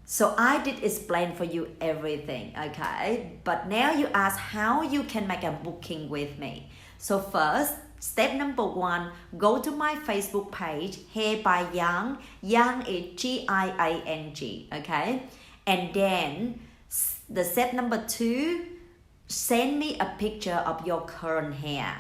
So I did explain for you everything, okay? But now you ask how you can make a booking with me. So first, step number 1, go to my Facebook page, Hair by Giang. Giang is Giang, okay? And then the step number 2, send me a picture of your current hair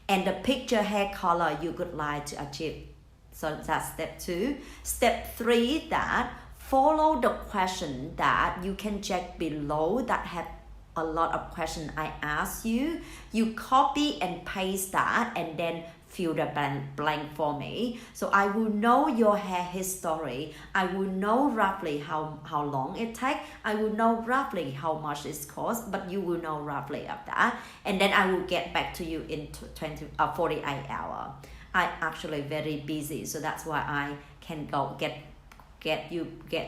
and the picture hair color you would like to achieve. So that's step 2. Step 3, that follow the question that you can check below that have a lot of questions I ask you. You copy and paste that and then fill the blank for me. So I will know your hair history. I will know roughly how long it takes. I will know roughly how much it costs, but you will know roughly of that. And then I will get back to you in 48 hours. I actually very busy, so that's why I can go get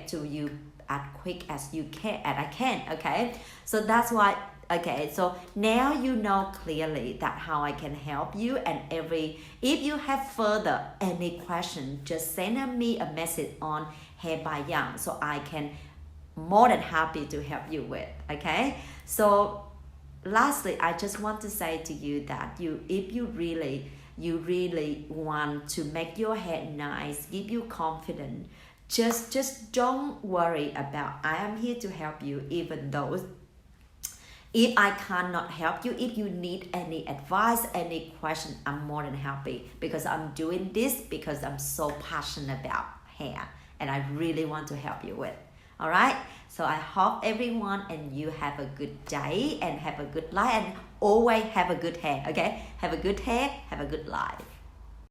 to you as quick as I can, okay? So that's why, okay, so now you know clearly that how I can help you, and if you have further any question, just send me a message on Hair by Giang, so I can more than happy to help you with, okay? So lastly, I just want to say to you that if you really want to make your hair nice, give you confidence, just don't worry about, I am here to help you, even though if I cannot help you, if you need any advice, any question, I'm more than happy, because I'm doing this because I'm so passionate about hair and I really want to help you with. All right, so I hope everyone and you have a good day and have a good life, and always have a good hair, okay? Have a good hair, have a good life.